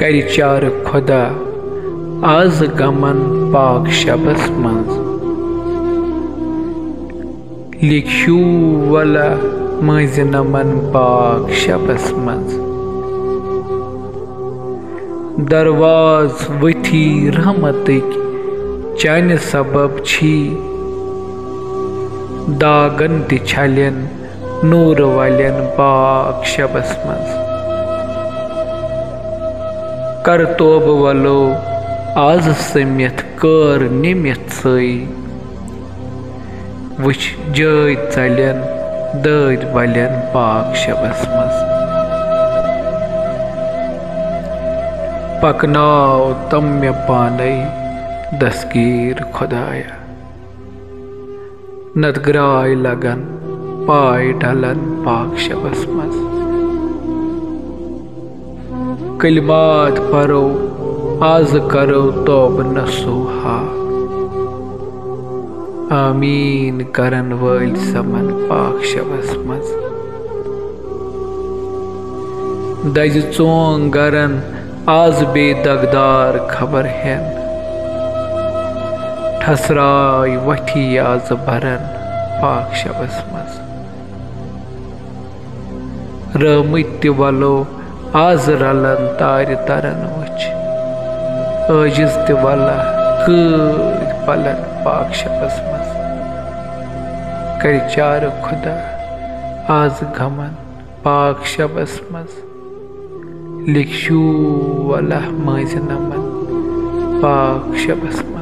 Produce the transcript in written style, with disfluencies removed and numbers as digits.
कर चार खुदा आज गमन पाक शबस मंज लिखू वला मज नमन पाक शबस मंज दरवाज वथी रहमतक चान सबब छी दागन ति छलन नूर वालन पाक शबस मंज कर तोब वलो आज समित कर निमित सई वुच जय चलन दद वलन पाक शबस मंज पकनाओ तम्य पाने दस्कीर खुदाया नदग्राय लगन पाय ढलन पाक शबस मंज कलिमात परो आज करो तौब नसूहा आमीन करन वल समन पाक शबस मंज दज चोंग गरन आज बेदगदार खबर हेन ठसराय वठी आज भरन पाक शबस मंज रमित वलो आज रलन तार तरन वच अजिज वला कद पलन पाक शबस मंज कर चार खुदा आज गमन पाक शबस मंज लिखू वला मज नमन पाक शबस मंज।